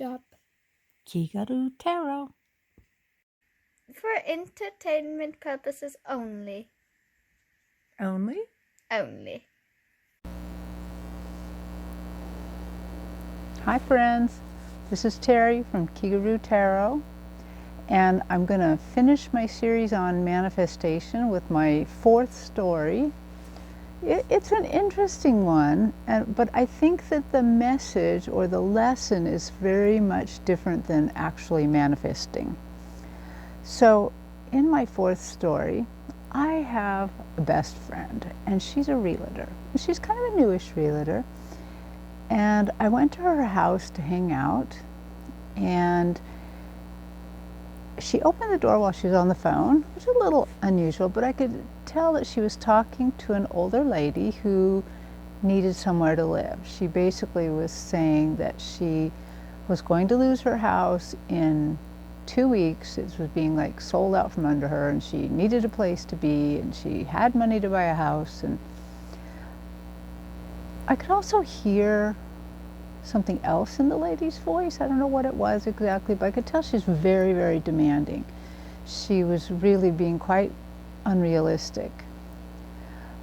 Stop. Kigaru Tarot. For entertainment purposes only. Only? Only. Hi friends, this is Terry from Kigaru Tarot, and I'm going to finish my series on manifestation with my fourth story. It's an interesting one, but I think that the message or the lesson is very much different than actually manifesting. So in my fourth story, I have a best friend, and she's a realtor. She's kind of a newish realtor. And I went to her house to hang out, and she opened the door while she was on the phone, which was a little unusual, but I could tell that she was talking to an older lady who needed somewhere to live. She basically was saying that she was going to lose her house in 2 weeks. It was being like sold out from under her, and she needed a place to be, and she had money to buy a house. And I could also hear something else in the lady's voice. I don't know what it was exactly, but I could tell she's very, very demanding. She was really being quite unrealistic.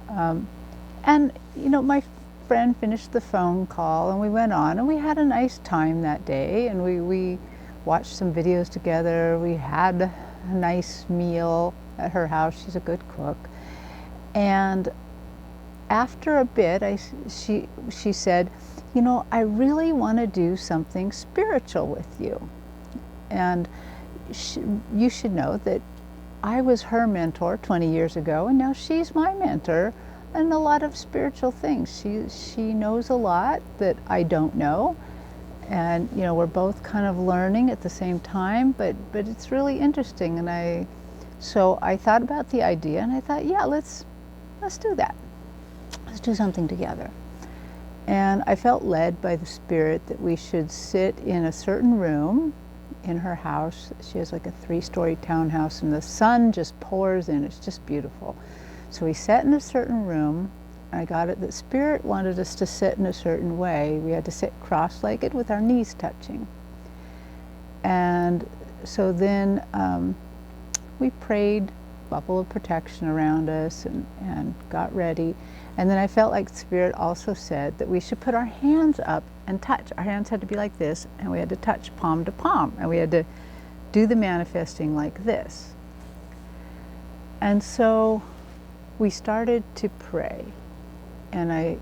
And, you know, my friend finished the phone call and we went on and we had a nice time that day, and we watched some videos together. We had a nice meal at her house. She's a good cook. And after a bit, she said, you know, I really want to do something spiritual with you. And you should know that I was her mentor 20 years ago, and now she's my mentor in a lot of spiritual things. She knows a lot that I don't know. And, you know, we're both kind of learning at the same time, but it's really interesting. And so I thought about the idea, and I thought, yeah, let's do that. Let's do something together. And I felt led by the Spirit that we should sit in a certain room in her house. She has like a 3-story townhouse, and the sun just pours in. It's just beautiful. So we sat in a certain room. I got it that Spirit wanted us to sit in a certain way. We had to sit cross-legged with our knees touching. And so then we prayed bubble of protection around us and got ready. And then I felt like Spirit also said that we should put our hands up and touch. Our hands had to be like this, and we had to touch palm to palm, and we had to do the manifesting like this. And so we started to pray. And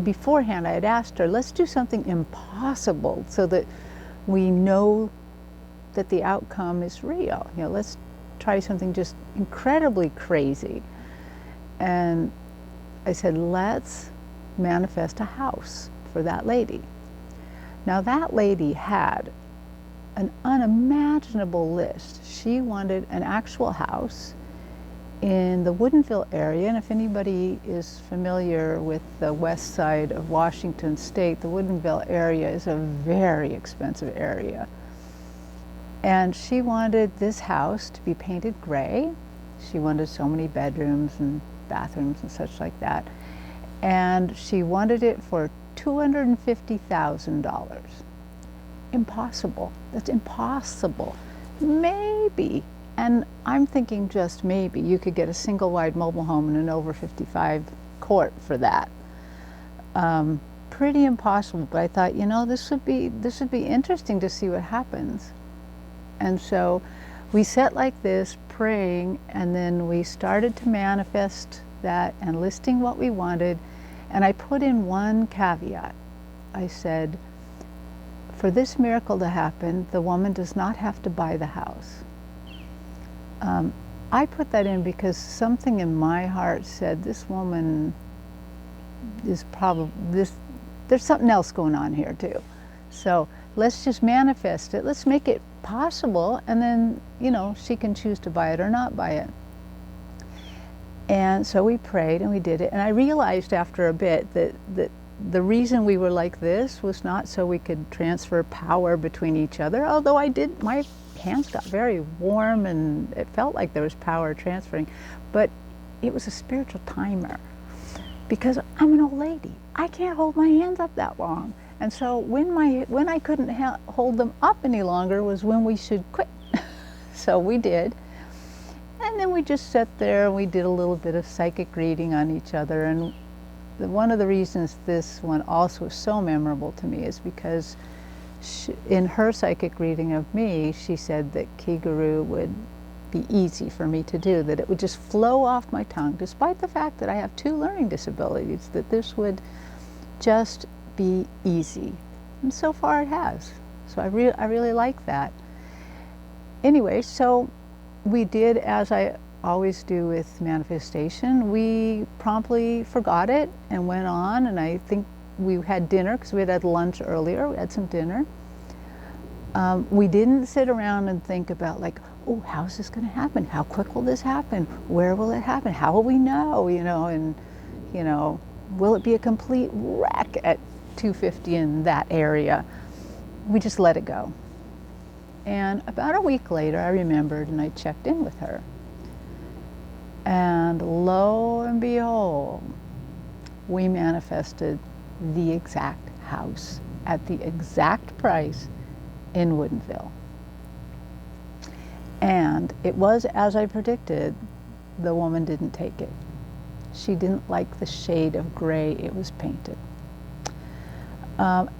beforehand I had asked her, let's do something impossible so that we know that the outcome is real. You know, let's try something just incredibly crazy. And I said, let's manifest a house for that lady. Now that lady had an unimaginable list. She wanted an actual house in the Woodinville area, and if anybody is familiar with the west side of Washington State, the Woodinville area is a very expensive area. And she wanted this house to be painted gray. She wanted so many bedrooms and bathrooms and such like that. And she wanted it for $250,000. Impossible. That's impossible. Maybe, and I'm thinking just maybe, you could get a single wide mobile home in an over 55 court for that. Pretty impossible, but I thought, you know, this would be interesting to see what happens. And so we sat like this, praying, and then we started to manifest that and listing what we wanted. And I put in one caveat. I said, for this miracle to happen, the woman does not have to buy the house. I put that in because something in my heart said, this woman is probably, there's something else going on here too. So let's just manifest it. Let's make it possible, and then, you know, she can choose to buy it or not buy it. And so we prayed and we did it. And I realized after a bit that the reason we were like this was not so we could transfer power between each other, although my hands got very warm and it felt like there was power transferring, but it was a spiritual timer. Because I'm an old lady. I can't hold my hands up that long. And so when I couldn't hold them up any longer was when we should quit. So we did. And then we just sat there and we did a little bit of psychic reading on each other. And one of the reasons this one also is so memorable to me is because in her psychic reading of me, she said that Kiguru would be easy for me to do, that it would just flow off my tongue, despite the fact that I have 2 learning disabilities, that this would just be easy. And so far it has. So I really like that. Anyway, so we did, as I always do with manifestation, we promptly forgot it and went on, and I think we had dinner because we had lunch earlier. We had some dinner. We didn't sit around and think about like, oh, how's this going to happen? How quick will this happen? Where will it happen? How will we know? And will it be a complete wreck at 2:50 in that area? We just let it go. And about a week later, I remembered and I checked in with her. And lo and behold, we manifested the exact house at the exact price in Woodinville. And it was as I predicted. The woman didn't take it. She didn't like the shade of gray it was painted.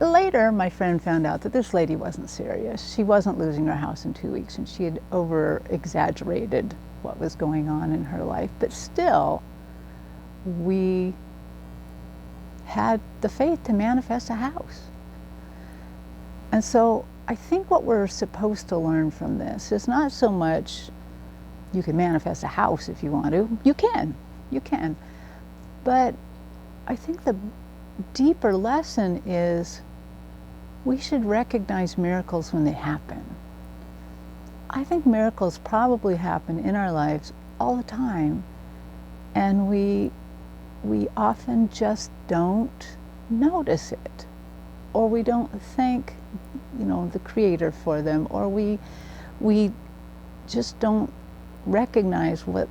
Later, my friend found out that this lady wasn't serious. She wasn't losing her house in 2 weeks, and she had over-exaggerated what was going on in her life. But still, we had the faith to manifest a house. And so I think what we're supposed to learn from this is not so much you can manifest a house if you want to. You can. But I think the deeper lesson is we should recognize miracles when they happen. I think miracles probably happen in our lives all the time, and we often just don't notice it, or we don't thank the Creator for them, or we just don't recognize what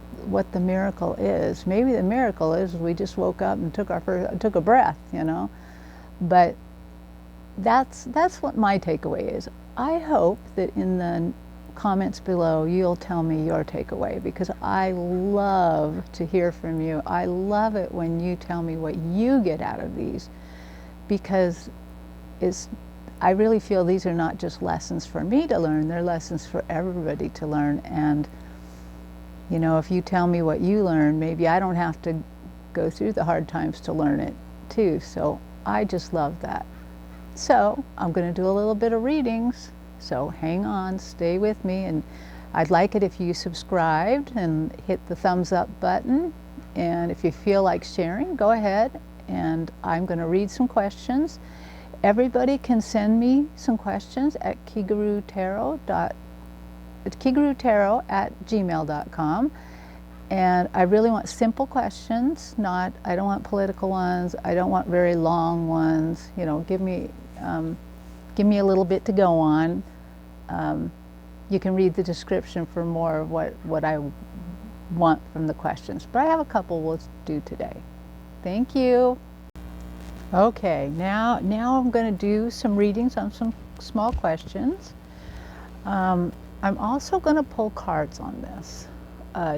the miracle is. Maybe the miracle is we just woke up and took a breath, But that's what my takeaway is. I hope that in the comments below you'll tell me your takeaway, because I love to hear from you. I love it when you tell me what you get out of these, because I really feel these are not just lessons for me to learn, they're lessons for everybody to learn. And if you tell me what you learn, maybe I don't have to go through the hard times to learn it too. So I just love that. So I'm going to do a little bit of readings. So hang on, stay with me, and I'd like it if you subscribed and hit the thumbs up button. And if you feel like sharing, go ahead, and I'm going to read some questions. Everybody can send me some questions at kigurutaro@gmail.com. And I really want simple questions, I don't want political ones, I don't want very long ones. Give me a little bit to go on. You can read the description for more of what I want from the questions. But I have a couple we'll do today. Thank you. Okay, now I'm going to do some readings on some small questions. I'm also going to pull cards on this,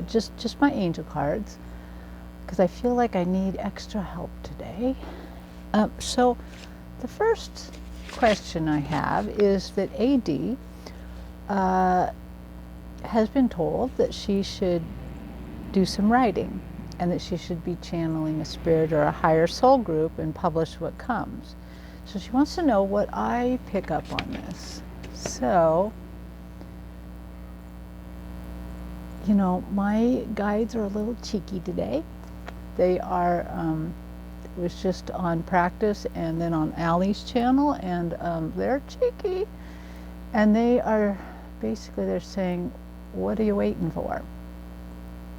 just my angel cards, because I feel like I need extra help today. So the first question I have is that AD has been told that she should do some writing, and that she should be channeling a spirit or a higher soul group and publish what comes. So she wants to know what I pick up on this. So, my guides are a little cheeky today. They are, it was just on practice and then on Allie's channel, and they're cheeky. And they're saying, what are you waiting for?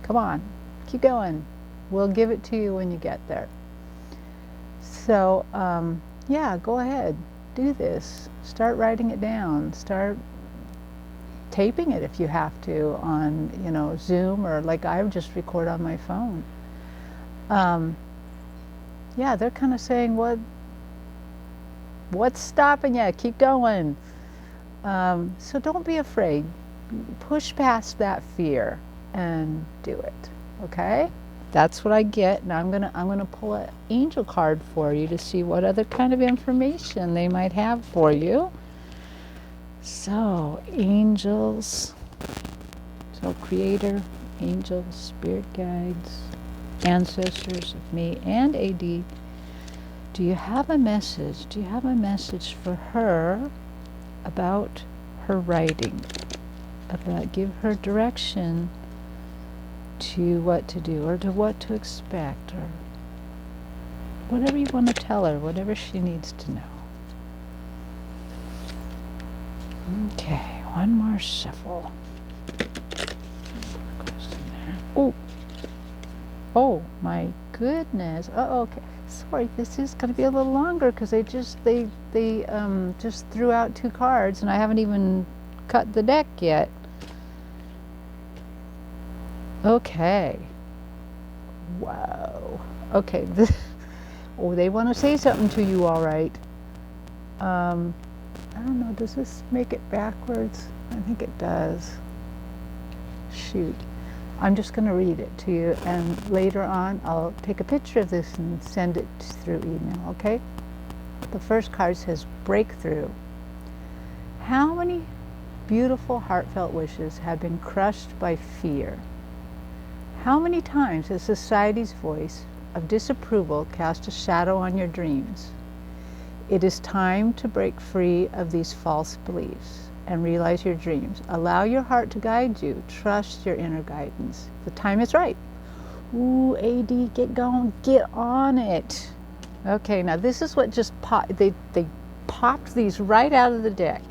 Come on, keep going. We'll give it to you when you get there. So, yeah, go ahead, do this. Start writing it down. Start taping it if you have to on, Zoom, or like I just record on my phone. Yeah, they're kind of saying, what What's stopping you? Keep going. So don't be afraid. Push past that fear and do it. Okay? That's what I get, and I'm gonna pull an angel card for you to see what other kind of information they might have for you. So, angels, so creator, angels, spirit guides, ancestors of me and AD. Do you have a message? Do you have a message for her about her writing? About give her direction to what to do or to what to expect or whatever you want to tell her, whatever she needs to know. Okay, one more shuffle. Oh my goodness. Oh, okay. Sorry, this is going to be a little longer because they just threw out 2 cards and I haven't even cut the deck yet. Okay. Wow. Okay. Oh, they want to say something to you, all right. I don't know. Does this make it backwards? I think it does. Shoot. I'm just going to read it to you, and later on I'll take a picture of this and send it through email, okay? The first card says breakthrough. How many beautiful heartfelt wishes have been crushed by fear? How many times has society's voice of disapproval cast a shadow on your dreams? It is time to break free of these false beliefs and realize your dreams. Allow your heart to guide you. Trust your inner guidance. The time is right. Ooh, AD, get going. Get on it. Okay, now this is what just popped. They popped these right out of the deck.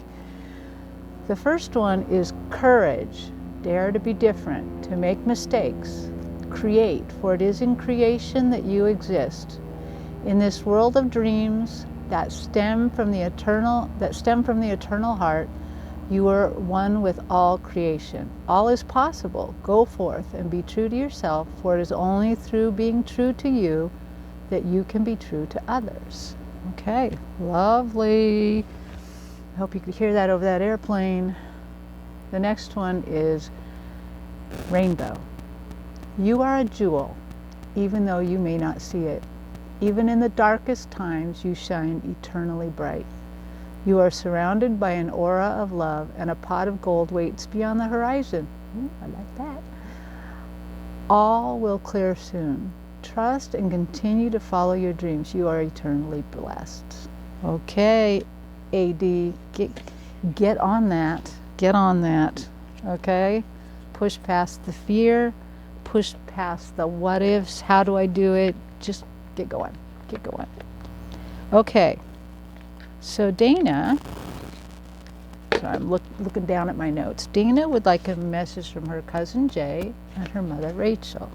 The first one is courage. Dare to be different, to make mistakes. Create, for it is in creation that you exist. In this world of dreams that stem from the eternal heart, you are one with all creation. All is possible. Go forth and be true to yourself, for it is only through being true to you that you can be true to others. Okay, lovely. I hope you could hear that over that airplane. The next one is rainbow. You are a jewel, even though you may not see it. Even in the darkest times, you shine eternally bright. You are surrounded by an aura of love, and a pot of gold waits beyond the horizon. Ooh, I like that. All will clear soon. Trust and continue to follow your dreams. You are eternally blessed. Okay, AD, get on that. Get on that. Okay? Push past the fear. Push past the what ifs. How do I do it? Just get going. Get going. Okay. So Dana, so I'm looking down at my notes. Dana would like a message from her cousin Jay and her mother Rachel.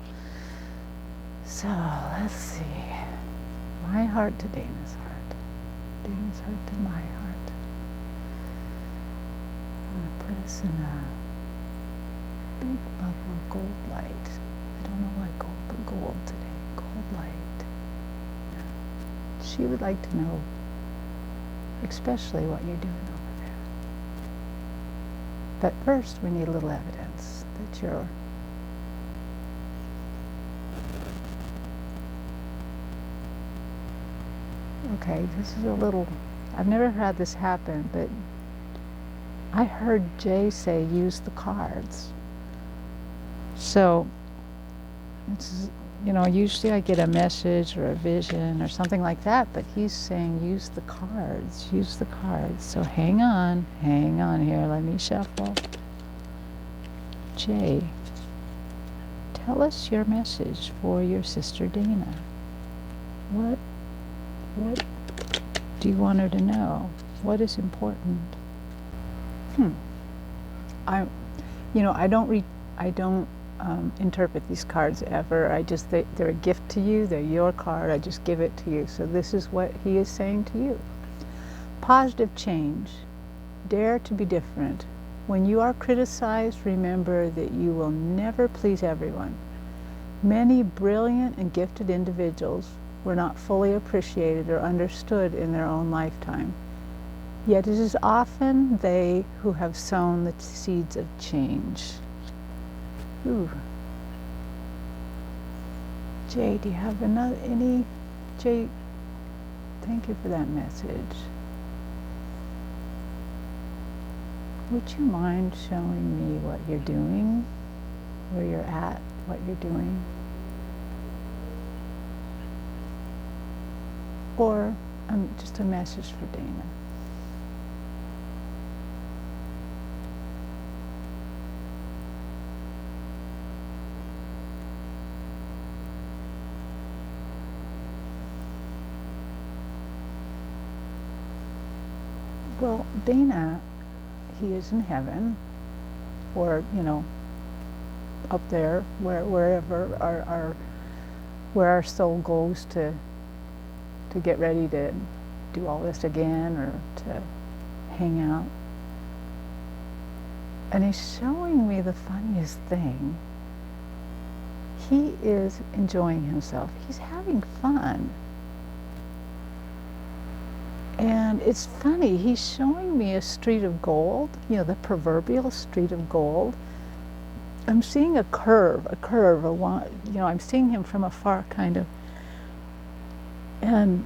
So let's see. My heart to Dana's heart. Dana's heart to my heart. I'm going to put us in a big bubble of gold light. I don't know why gold, but gold today. Gold light. She would like to know especially what you're doing over there. But first we need a little evidence that you're okay. This is a little, I've never had this happen, but I heard Jay say use the cards. So it's, you know, usually I get a message or a vision or something like that, but he's saying use the cards, use the cards. So hang on here, let me shuffle. Jay, tell us your message for your sister Dana. What do you want her to know? What is important? I don't interpret these cards ever. They're a gift to you. They're your card. I just give it to you. So this is what he is saying to you. Positive change. Dare to be different. When you are criticized, remember that you will never please everyone. Many brilliant and gifted individuals were not fully appreciated or understood in their own lifetime. Yet it is often they who have sown the seeds of change. Ooh. Jay, do you have any? Jay, thank you for that message. Would you mind showing me what you're doing, where you're at, what you're doing? Or just a message for Dana. Well, Dana, he is in heaven, or up there, wherever where our soul goes to get ready to do all this again, or to hang out. And he's showing me the funniest thing. He is enjoying himself. He's having fun. And it's funny, he's showing me a street of gold, the proverbial street of gold. I'm seeing a curve, I'm seeing him from afar, kind of. And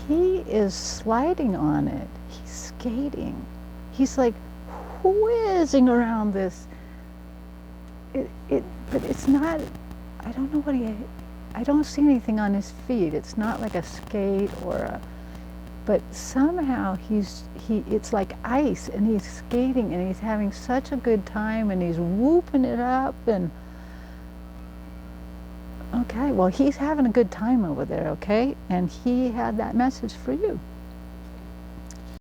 he is sliding on it. He's skating. He's like whizzing around this. But it's not, I don't know I don't see anything on his feet. It's not like a skate but somehow it's like ice, and he's skating, and he's having such a good time, and he's whooping it up, and okay, well, he's having a good time over there, okay? And he had that message for you.